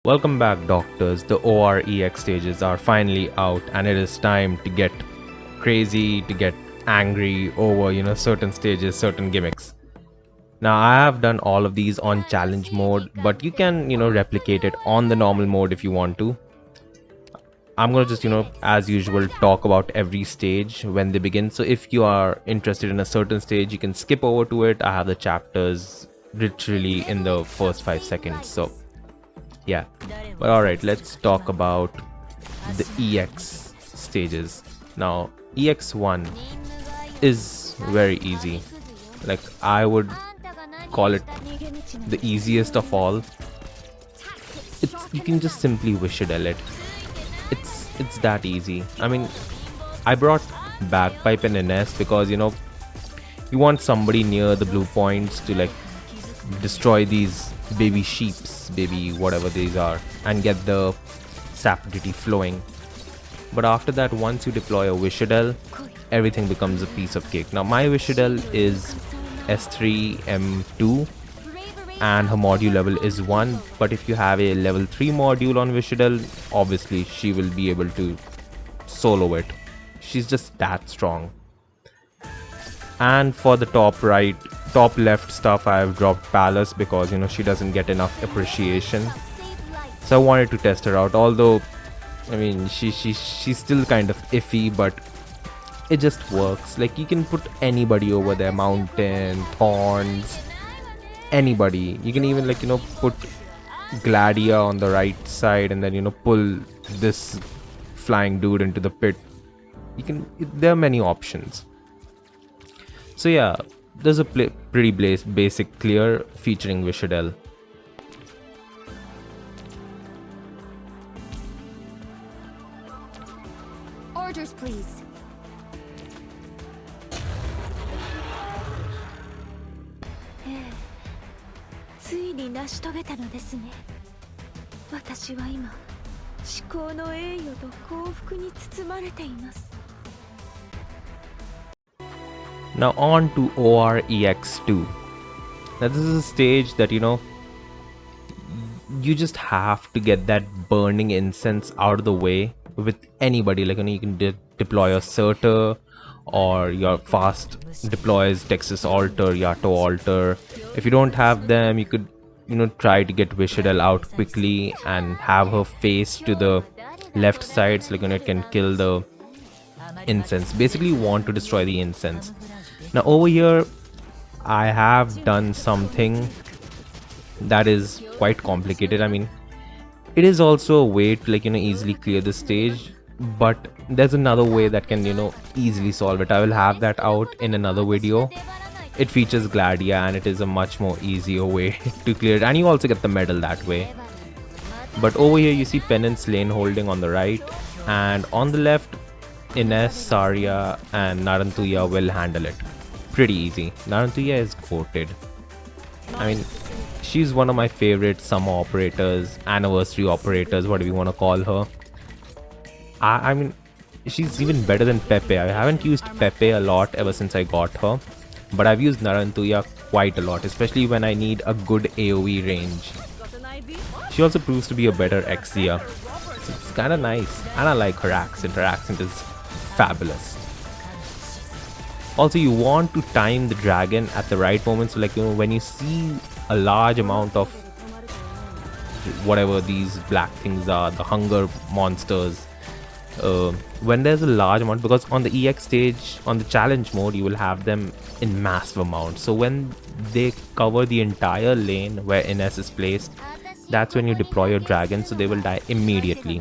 Welcome back, doctors. The OREX stages are finally out, and it is time to get crazy, to get angry over, certain stages, certain gimmicks. Now, I have done all of these on challenge mode, but you can, replicate it on the normal mode if you want to. I'm gonna just, as usual, talk about every stage when they begin. So if you are interested in a certain stage, you can skip over to it. I have the chapters literally in the first 5 seconds. So yeah, but alright, let's talk about the EX stages. Now, EX1 is very easy. Like, I would call it the easiest of all. You can just simply Wis'adel it. It's that easy. I mean, I brought Bagpipe and Ines because, you want somebody near the blue points to like destroy these baby sheeps, baby whatever these are, and get the sapidity flowing. But after that, once you deploy a Wis'adel, everything becomes a piece of cake. Now my Wis'adel is S3 M2 and her module level is 1, but if you have a level 3 module on Wis'adel, obviously she will be able to solo it. She's just that strong. And for the top left stuff, I have dropped Palace because she doesn't get enough appreciation. So I wanted to test her out. Although, I mean, she's still kind of iffy, but it just works. Like, you can put anybody over there, Mountain, Thorns, anybody. You can even put Gladia on the right side and then pull this flying dude into the pit. There are many options. So yeah, there's a pretty basic clear featuring Wis'adel. Orders, please. Now on to OREX2. Now this is a stage that you just have to get that burning incense out of the way with anybody. Like, you can deploy a Surtur, or your fast deploys Texas Altar, Yato Altar. If you don't have them, you could try to get Wis'adel out quickly and have her face to the left side, so it can kill the incense. Basically, you want to destroy the incense. Now over here, I have done something that is quite complicated. I mean, it is also a way to easily clear the stage, but there's another way that can easily solve it. I will have that out in another video. It features Gladia and it is a much more easier way to clear it, and you also get the medal that way. But over here you see Penance lane holding on the right, and on the left Ines, Saria and Narantuya will handle it. Pretty easy. Narantuya is goated. I mean, she's one of my favorite summer operators, anniversary operators, whatever you want to call her. I mean, she's even better than Pepe. I haven't used Pepe a lot ever since I got her, but I've used Narantuya quite a lot, especially when I need a good AoE range. She also proves to be a better Exia. So it's kind of nice, and I like her accent. Her accent is fabulous. Also, you want to time the dragon at the right moment. So when you see a large amount of whatever these black things are, the hunger monsters, when there's a large amount, because on the EX stage, on the challenge mode, you will have them in massive amounts. So when they cover the entire lane where Ines is placed, that's when you deploy your dragon, so they will die immediately.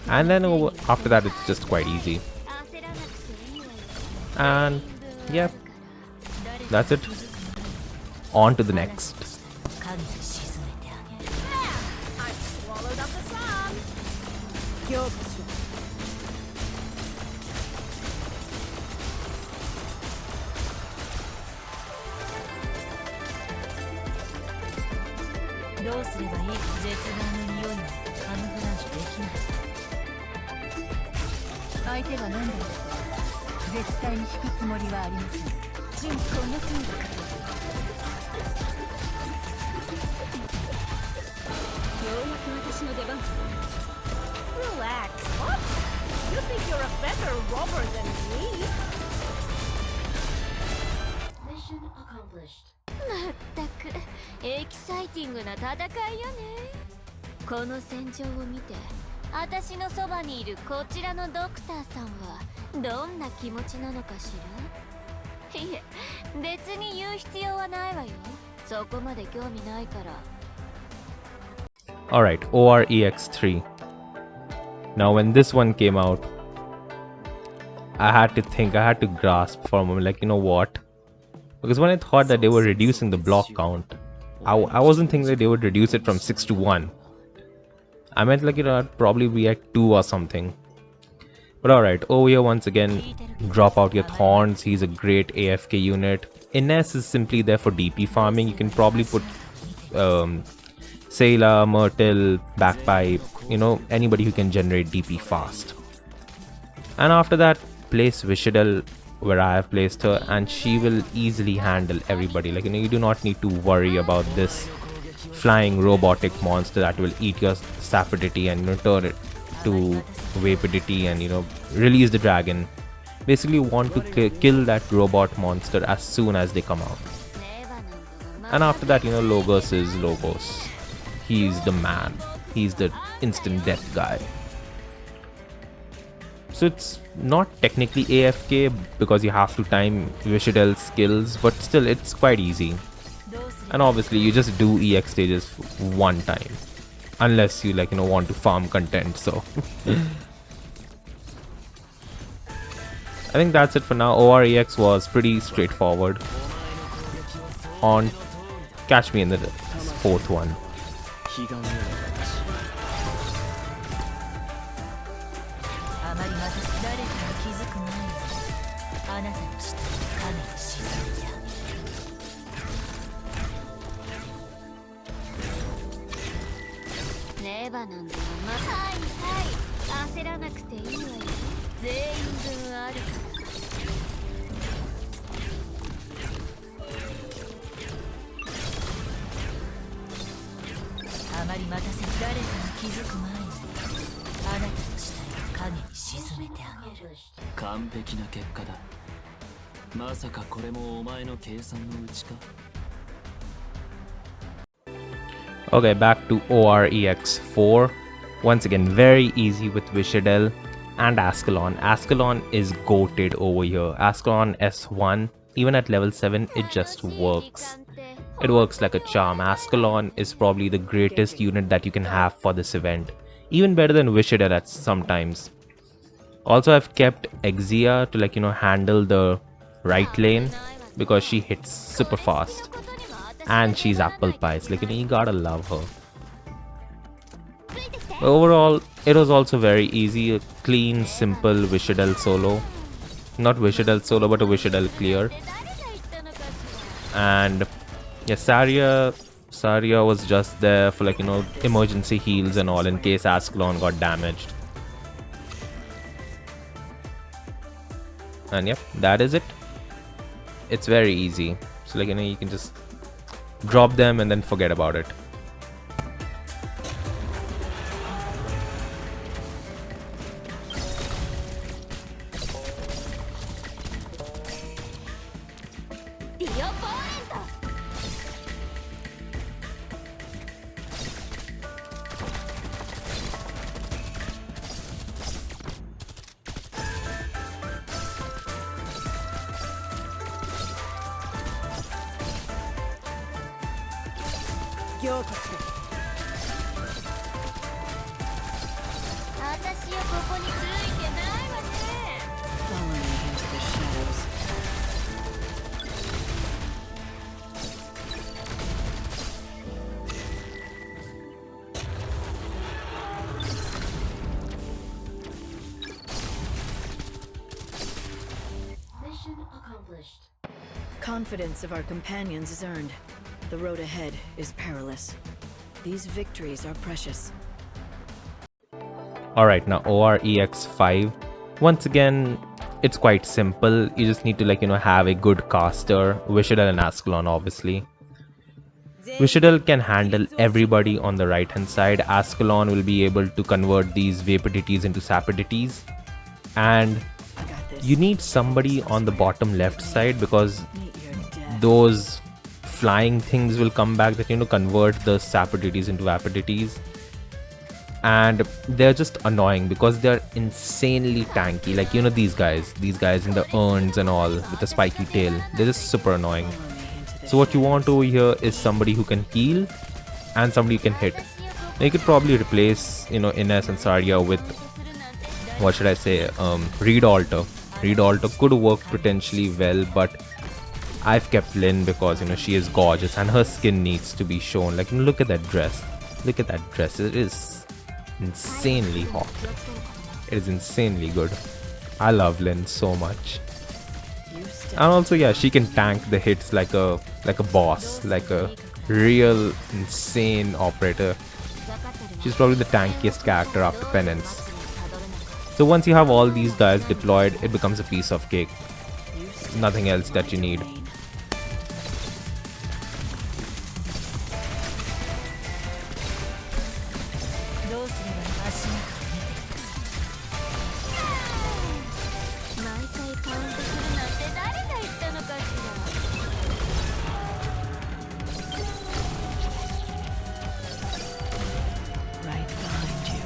And then after that, it's just quite easy. And yeah, that's it. On to the next. Relax. What? You think you're a better robber than me? Mission accomplished. まったくエキサイティングな戦いよね。この戦場を見て私のそばにいるこちらのドクターさんはどんな気持ちなのかしら。いえ、別に言う必要はないわよ。そこまで興味ないから。Alright, OREX3. Now when this one came out, I had to think, I had to grasp for a moment, like, you know what? Because when I thought that they were reducing the block count, I wasn't thinking that they would reduce it from 6 to 1. I meant, like, you know, I'd probably be at 2 or something. But alright, over here once again, drop out your Thorns. He's a great AFK unit. Ines is simply there for DP farming. You can probably put Sayla, Myrtle, Backpipe, you know, anybody who can generate DP fast. And after that, place Wis'adel where I have placed her, and she will easily handle everybody. Like, you know, you do not need to worry about this flying robotic monster that will eat your sapidity and, you know, turn it to vapidity and, you know, release the dragon. Basically, you want to kill that robot monster as soon as they come out. And after that, you know, Logos is Logos. He's the man. He's the instant death guy. So it's not technically AFK because you have to time Wis'adel's skills, but still it's quite easy. And obviously you just do EX stages one time, unless you, like, you know, want to farm content. So I think that's it for now. OREX was pretty straightforward. On, catch me in the fourth one. あまりまた誰かに気づく前にあなたの下に影に沈めてあげる。レバなんだよ。はいはい、焦らなくていいわよ。全員分あるから。あまり待たせ誰かに気づく前にあなたの下に影に沈めてあげる。完璧な結果だ。まさかこれもお前の計算のうちか。 Okay, back to OREX4. Once again, very easy with Wis'adel and Ascalon. Ascalon is goated over here. Ascalon S1, even at level 7, it just works. It works like a charm. Ascalon is probably the greatest unit that you can have for this event. Even better than Wis'adel at sometimes. Also, I've kept Exia to, like, you know, handle the right lane because she hits super fast. And she's apple pies. Like, you gotta love her. But overall, it was also very easy. A clean, simple Wis'adel solo. Not Wis'adel solo, but a Wis'adel clear. And yeah, Saria was just there for, like, you know, emergency heals and all in case Ascalon got damaged. And yep, that is it. It's very easy. So, like, you know, you can just drop them and then forget about it. Confidence of our companions is earned. The road ahead is perilous. These victories are precious. Alright, now OREX5. Once again, it's quite simple. You just need to, like, you know, have a good caster. Wis'adel and Ascalon, obviously. Wis'adel can handle everybody on the right hand side. Ascalon will be able to convert these Vapidities into Sapidities. And I got this. you need somebody on the bottom left side because Meet your death. those flying things will come back that convert the Sapidities into Vapidities. And they're just annoying because they're insanely tanky. Like these guys in the urns and all with the spiky tail, they're just super annoying. Follow me into the So what you want over here is somebody who can heal and somebody who can hit. Now you could probably replace Ines and Saria with, what should I say, Reed Alter. Reed Alter could work potentially well, but I've kept Lynn because she is gorgeous and her skin needs to be shown. Like, look at that dress. Look at that dress. It is insanely hot. It is insanely good. I love Lynn so much. You step And also, yeah, she can tank the hits like a boss, like a real insane operator. She's probably the tankiest character after Penance. So once you have all these guys deployed, it becomes a piece of cake. Nothing else that you need. right behind you.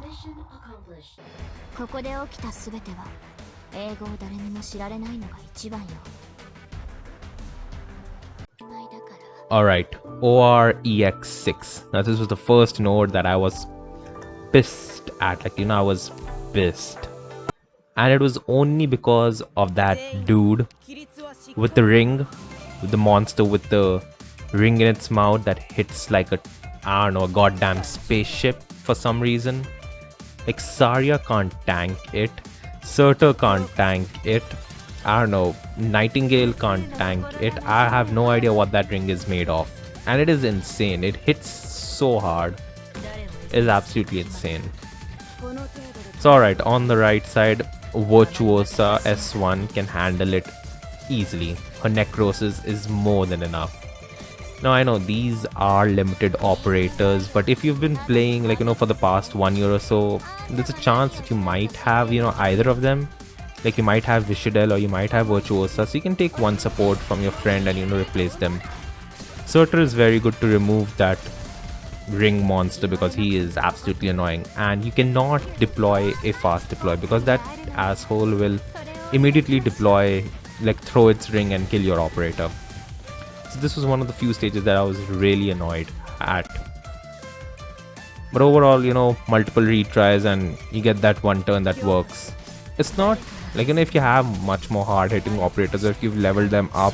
Mission accomplished. ここで起きた全ては英語を誰にも知られないのが一番よ。だから Alright, OREX6. Now this was the first node that I was pissed at. Like, I was pissed. And it was only because of that dude with the ring, with the monster with the ring in its mouth that hits like a, I don't know, a goddamn spaceship for some reason. Like, Saria can't tank it, Surtur can't tank it, I don't know, Nightingale can't tank it. I have no idea what that ring is made of. And it is insane. It hits so hard. It is absolutely insane. So alright, on the right side, Virtuosa S1 can handle it easily. Her Necrosis is more than enough. Now I know these are limited operators, but if you've been playing for the past 1 year or so, there's a chance that you might have either of them. Like, you might have Wis'adel or you might have Virtuosa, so you can take one support from your friend and replace them. Surtur is very good to remove that ring monster because he is absolutely annoying, and you cannot deploy a fast deploy because that asshole will immediately deploy, like throw its ring and kill your operator. So this was one of the few stages that I was really annoyed at. But overall, multiple retries and you get that one turn that works. It's not like, if you have much more hard hitting operators, or if you've leveled them up,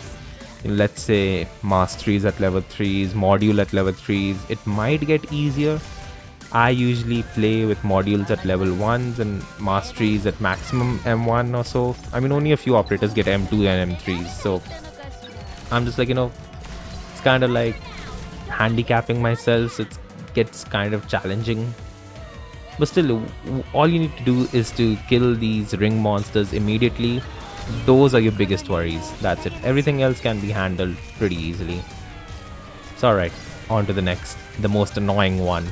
let's say masteries at level 3s, module at level 3s, it might get easier. I usually play with modules at level 1s and masteries at maximum M1 or so. I mean, only a few operators get M2 and M3s, so I'm just like, it's kind of like handicapping myself, so it gets kind of challenging. But still, all you need to do is to kill these ring monsters immediately. Those are your biggest worries. That's it. Everything else can be handled pretty easily. So alright, on to the next, the most annoying one.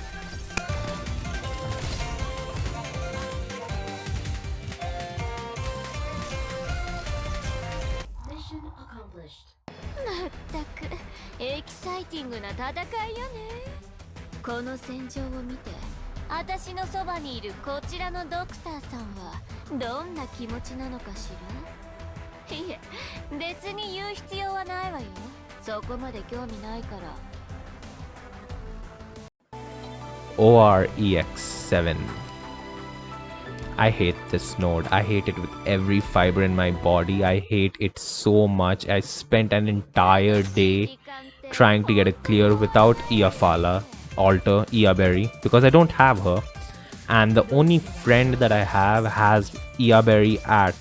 Mission accomplished. まったくエキサイティングな戦いよね。この戦場を見て私のそばにいるこちらのドクターさんはどんな気持ちなのかしら。いえ、別に言う必要はないわよ。そこまで興味ないから。OREX7. I hate this node. I hate it with every fiber in my body. I hate it so much. I spent an entire day trying to get it clear without Iafala, Alter, Iaberry, because I don't have her. And the only friend that I have has Iaberry at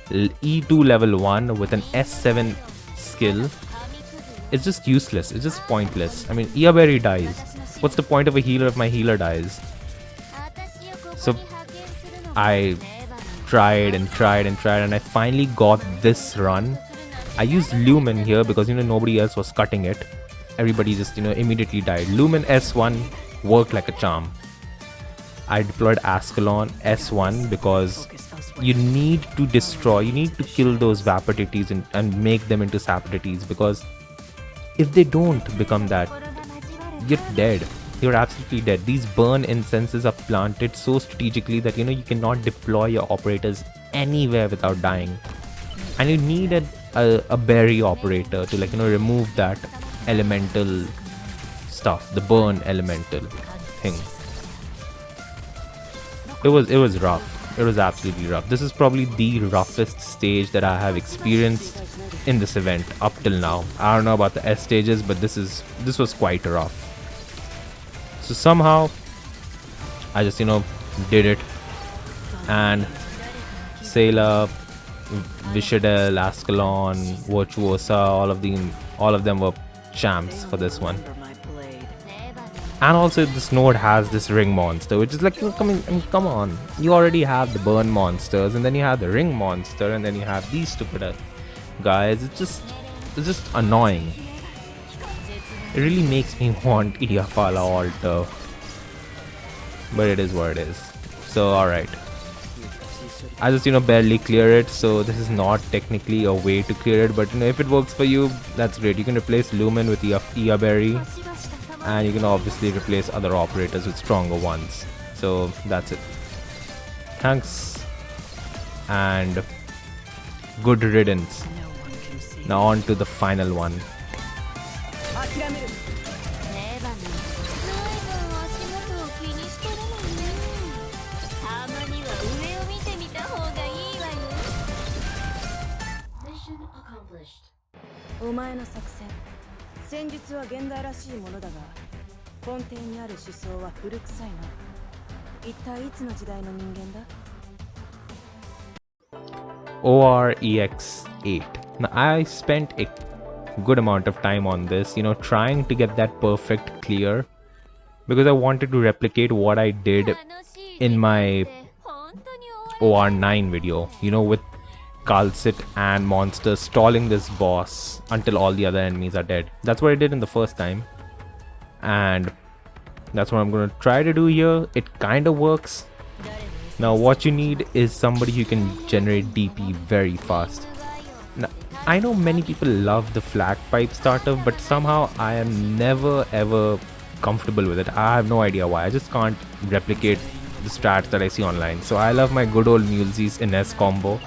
E2 level 1 with an S7 skill. It's just useless. It's just pointless. I mean, Iaberry dies. What's the point of a healer if my healer dies? So I tried and tried and tried, and I finally got this run I used Lumen here because nobody else was cutting it. Everybody just immediately died. Lumen S1 worked like a charm. I deployed Ascalon S1 because Focus elsewhere. you need to destroy, you need to kill those Vaporities and make them into Saporities, because if they don't become that, you're dead. You're absolutely dead. These burn incenses are planted so strategically that you cannot deploy your operators anywhere without dying. And you need a berry operator to remove that elemental stuff, the burn elemental thing. It was rough. It was absolutely rough. This is probably the roughest stage that I have experienced in this event up till now. I don't know about the S stages, but this was quite rough. So somehow I just did it, and Sailor, Wis'adel, Ascalon, Virtuosa, all of them were champs for this one. Remember my blade. And also this node has this ring monster, which is like, come on, you already have the burn monsters, and then you have the ring monster, and then you have these stupid guys. It's just annoying. It really makes me want Iafala altar, but it is what it is. So alright, I just barely clear it, so this is not technically a way to clear it, but if it works for you, that's great. You can replace Lumen with Ia Berry, and you can obviously replace other operators with stronger ones. So that's it. Thanks and good riddance. No one can see. Now on to the final one. 諦める。レバノン随分足元を気にしてるのね。たまには上を見てみた方がいいわよ。 Mission accomplished. お前の作戦、戦術は現代らしいものだが、根底にある思想は古臭いな。一体いつの時代の人間だ？ OREX8. Now I spent a good amount of time on this, trying to get that perfect clear, because I wanted to replicate what I did in my OR9 video, with Calcit and monsters stalling this boss until all the other enemies are dead. That's what I did in the first time, and that's what I'm going to try to do here. It kind of works. Now what you need is somebody who can generate DP very fast. Now, I know many people love the flag pipe starter, but somehow I am never ever comfortable with it. I have no idea why. I just can't replicate the strats that I see online. So I love my good old Mulesi's Ines combo.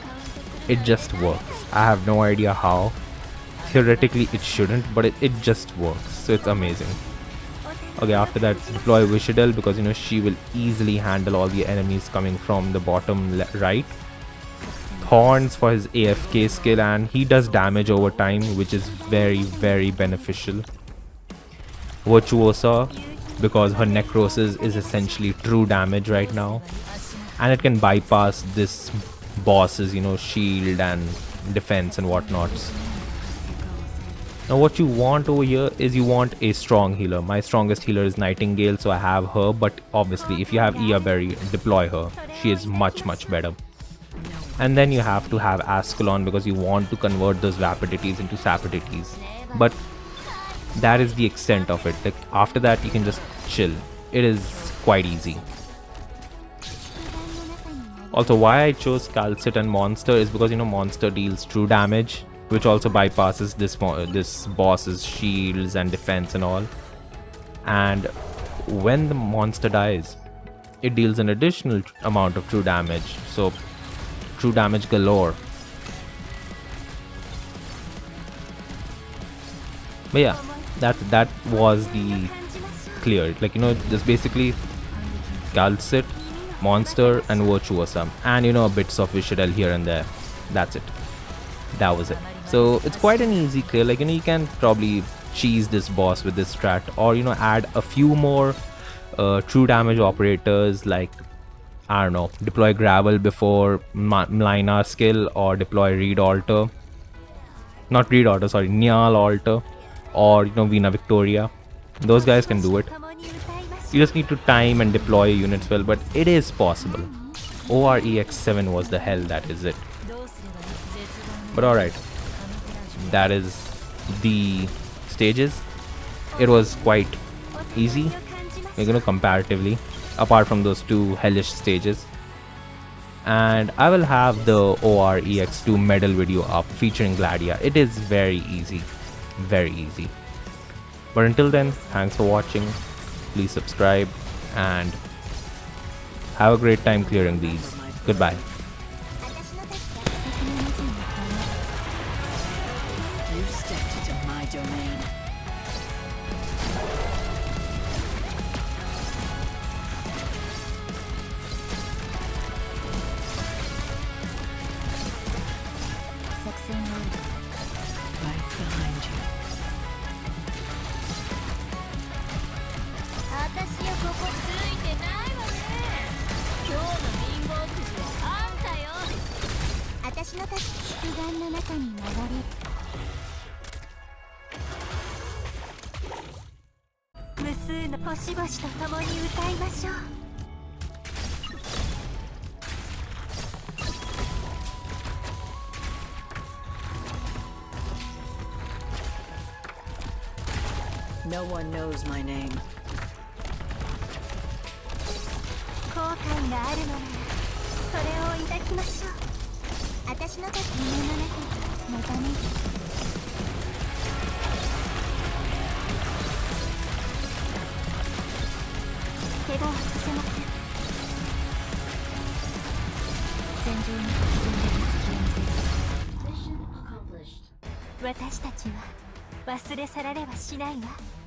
It just works. I have no idea how. Theoretically it shouldn't, but it just works. So it's amazing. Okay, after that deploy Wis'adel, because she will easily handle all the enemies coming from the bottom right. Horns for his AFK skill, and he does damage over time, which is very very beneficial. Virtuosa, because her necrosis is essentially true damage right now, and it can bypass this boss's shield and defense and whatnots. Now what you want over here is you want a strong healer. My strongest healer is Nightingale, so I have her, but obviously if you have Ia Berry, deploy her. She is much better. And then you have to have Ascalon, because you want to convert those Vaporities into Saporities. But that is the extent of it. Like, after that you can just chill. It is quite easy. Also, why I chose Calcit and Monster is because Monster deals true damage, which also bypasses this boss's shields and defense and all. And when the monster dies, it deals an additional amount of true damage. So true damage galore. But yeah, that was the clear. Like just basically Calcit, Monster, and Virtuosa, and bits of Wis'adel here and there. That's it. That was it. So it's quite an easy clear. Like you can probably cheese this boss with this strat, or add a few more true damage operators, like I don't know, deploy Gravel before Mlinar skill, or deploy Reed Altar. Not Reed Altar, sorry, Nyal Altar, or Vina Victoria. Those guys can do it. You just need to time and deploy units well, but it is possible. OREX7 was the hell, that is it. But alright, that is the stages. It was quite easy, comparatively, apart from those two hellish stages. And I will have the OREX2 medal video up featuring Gladia. It is very easy, very easy. But until then, thanks for watching. Please subscribe and have a great time clearing these. Goodbye. You stepped into my domain. Right behind you. 私よここついてないわね。今日の貧乏くじはあんたよ。私の助け主眼の中に流れる。無数の星々と共に歌いましょう。No one knows my name. 後悔があるのならそれを抱きましょう。私の夢の中に目覚める。怪我はさせません。戦場に進んでる隙を見せる。 Mission accomplished. 私たちは忘れ去られはしないわ。